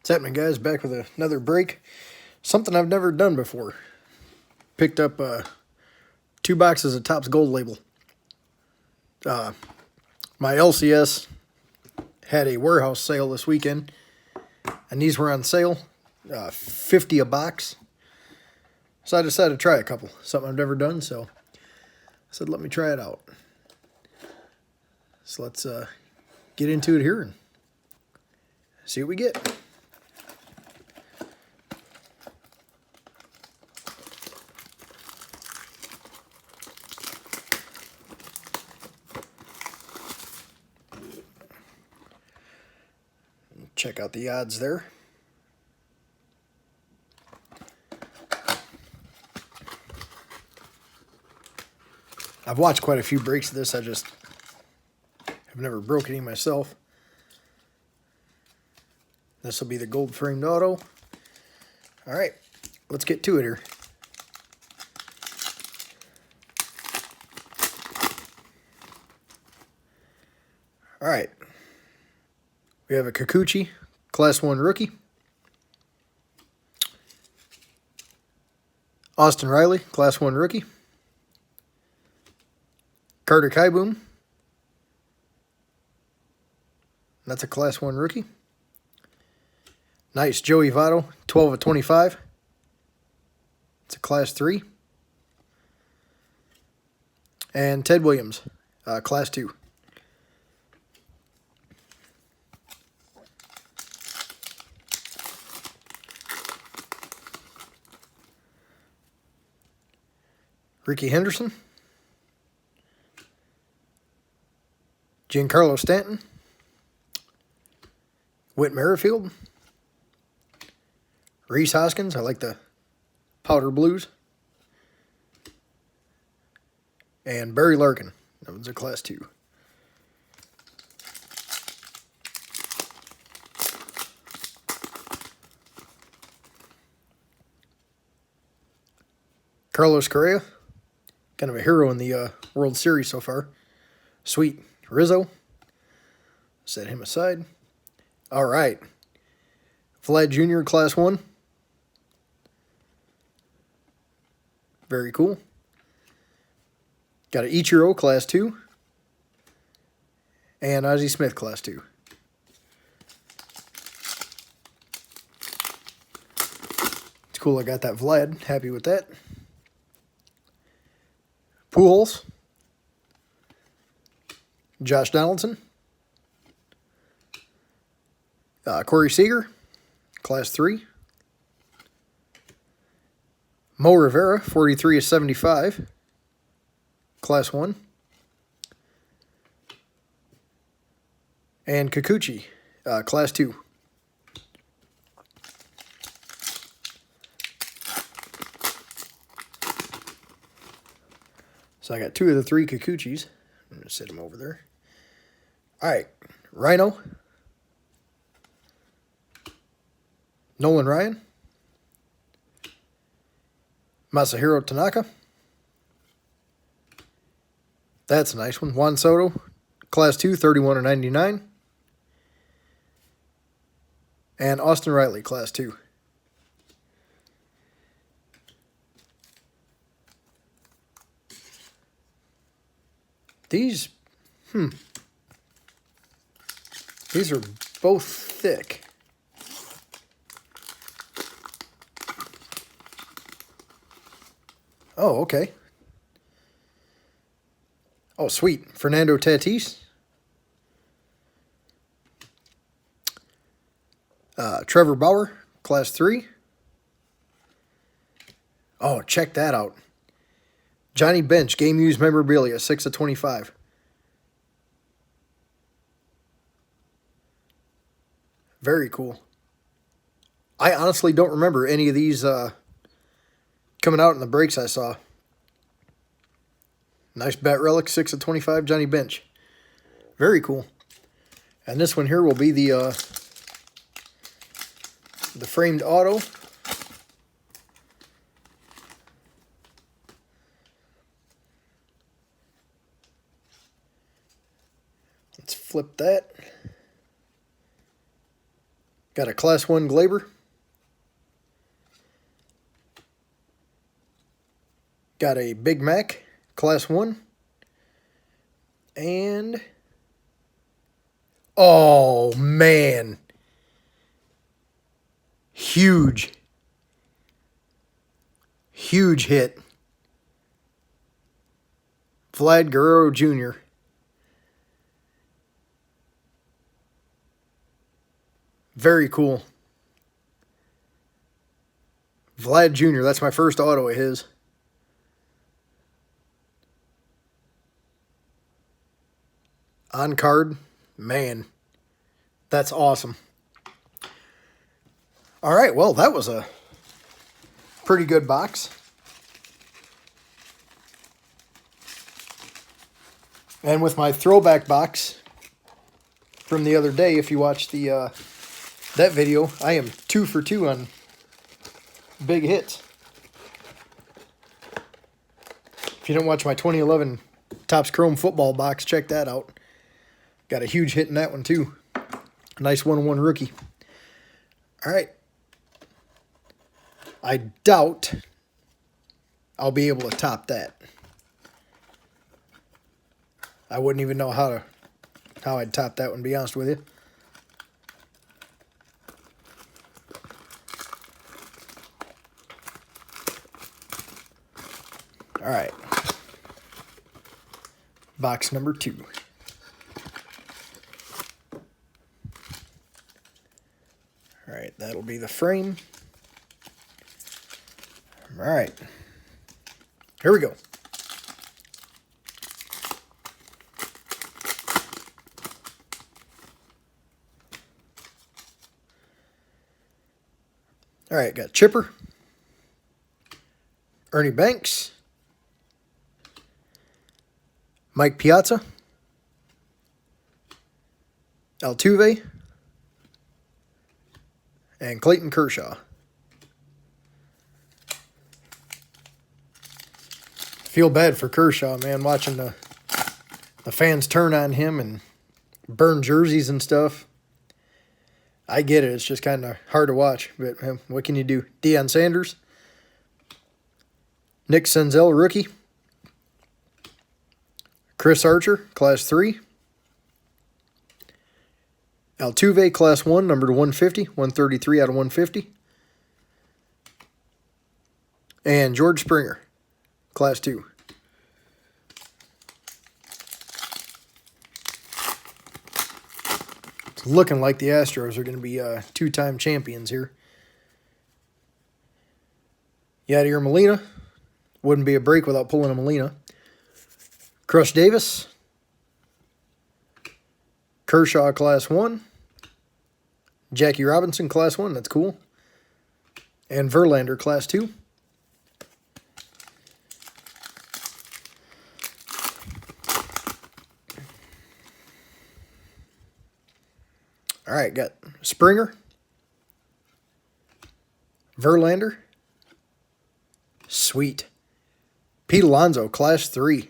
What's happening, guys? Back with another break. Something I've never done before. Picked up 2 boxes of Topps Gold Label. My LCS had a warehouse sale this weekend, and these were on sale, 50 a box. So I decided to try a couple. Something I've never done, so I said, let me try it out. So let's get into it here and see what we get. Check out the odds there. I've watched quite a few breaks of this. I just have never broke any myself. This will be the gold framed auto. All right, let's get to it here. All right. We have a Kikuchi, Class 1 rookie. Austin Riley, Class 1 rookie. Carter Kieboom. That's a Class 1 rookie. Nice, Joey Votto, 12 of 25. It's a Class 3. And Ted Williams, Class 2. Ricky Henderson. Giancarlo Stanton. Whit Merrifield. Rhys Hoskins. I like the powder blues. And Barry Larkin. That one's a Class 2. Carlos Correa. Kind of a hero in the World Series so far. Sweet. Rizzo. Set him aside. All right. Vlad Jr., Class 1. Very cool. Got an Ichiro, Class 2. And Ozzie Smith, Class 2. It's cool I got that Vlad. Happy with that. Pujols. Josh Donaldson. Corey Seager, Class 3. Mo Rivera, 43 of 75. Class 1. And Kikuchi, Class 2. So I got 2 of the 3 Kikuchis. I'm going to set them over there. All right, Rhino. Nolan Ryan. Masahiro Tanaka. That's a nice one. Juan Soto, Class 2, 31 of 99. And Austin Riley, Class 2. These are both thick. Oh, okay. Oh, sweet. Fernando Tatis. Trevor Bauer, Class 3. Oh, check that out. Johnny Bench, Game Used Memorabilia, 6 of 25. Very cool. I honestly don't remember any of these coming out in the breaks I saw. Nice bat relic, 6 of 25, Johnny Bench. Very cool. And this one here will be the framed auto. Let's flip that. Got a Class 1 Glaber. Got a Big Mac, Class 1. And... oh, man. Huge. Huge hit. Vlad Guerrero Jr. Very cool. Vlad Jr., that's my first auto of his. On card, man, that's awesome. All right, well, that was a pretty good box. And with my throwback box from the other day, if you watched the that video, I am 2 for 2 on big hits. If you didn't watch my 2011 Topps Chrome football box, check that out. Got a huge hit in that one, too. A nice 1-1 rookie. All right. I doubt I'll be able to top that. I wouldn't even know how I'd top that one, to be honest with you. All right. Box number 2. All right, that'll be the frame. All right. Here we go. All right, got Chipper, Ernie Banks, Mike Piazza, Altuve, and Clayton Kershaw. Feel bad for Kershaw, man, watching the fans turn on him and burn jerseys and stuff. I get it. It's just kind of hard to watch, but what can you do? Deion Sanders, Nick Senzel, rookie, Chris Archer, Class 3, Altuve, Class 1, numbered 150, 133 out of 150, and George Springer, Class 2. It's looking like the Astros are going to be 2-time champions here. Yadier Molina. Wouldn't be a break without pulling a Molina. Crush Davis. Kershaw, Class 1. Jackie Robinson, Class 1. That's cool. And Verlander, Class 2. All right, got Springer, Verlander, sweet. Pete Alonso, Class 3.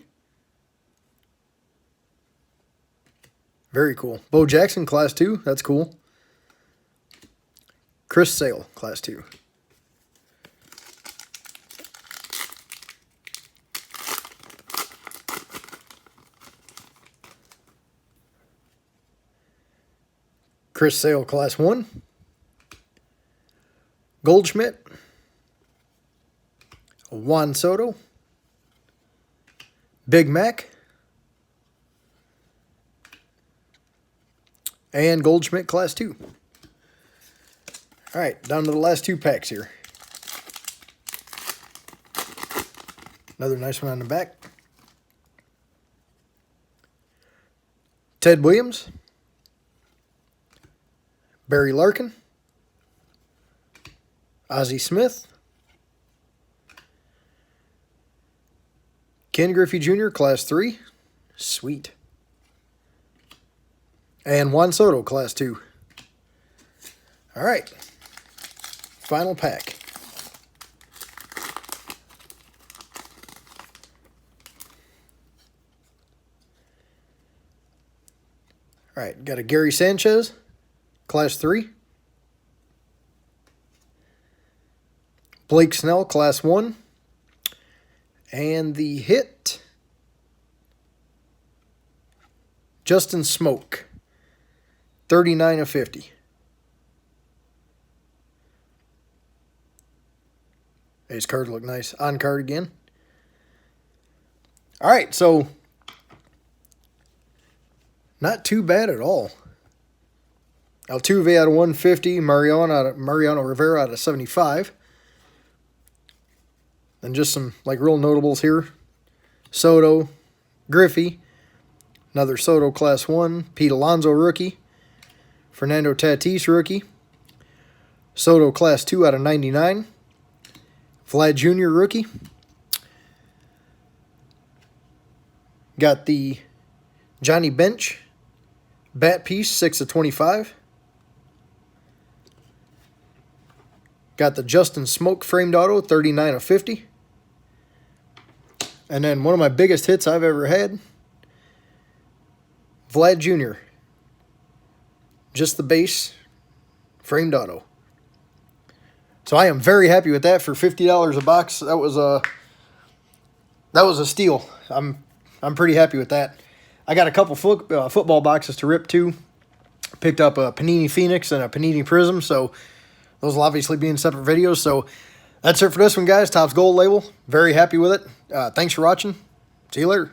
Very cool. Bo Jackson, Class 2. That's cool. Chris Sale, Class 2. Chris Sale, Class 1. Goldschmidt. Juan Soto. Big Mac. And Goldschmidt, Class 2. All right, down to the last 2 packs here. Another nice one on the back. Ted Williams. Barry Larkin, Ozzie Smith, Ken Griffey Jr., Class 3, sweet, and Juan Soto, Class 2. All right, final pack. All right, got a Gary Sanchez, Class 3. Blake Snell, Class 1. And the hit, Justin Smoke, 39 of 50. His cards look nice. On card again. All right, so not too bad at all. Altuve out of 150, Mariano Rivera out of 75. And just some like real notables here. Soto, Griffey, another Soto Class 1, Pete Alonso rookie, Fernando Tatis rookie, Soto Class 2 out of 99, Vlad Jr. rookie. Got the Johnny Bench bat piece, 6 of 25. Got the Justin Smoke framed auto, 39 of 50. And then one of my biggest hits I've ever had, Vlad Jr. Just the base, framed auto. So I am very happy with that for $50 a box. That was a steal. I'm pretty happy with that. I got a couple football boxes to rip too. Picked up a Panini Phoenix and a Panini Prism, so those will obviously be in separate videos. So that's it for this one, guys. Topps Gold Label. Very happy with it. Thanks for watching. See you later.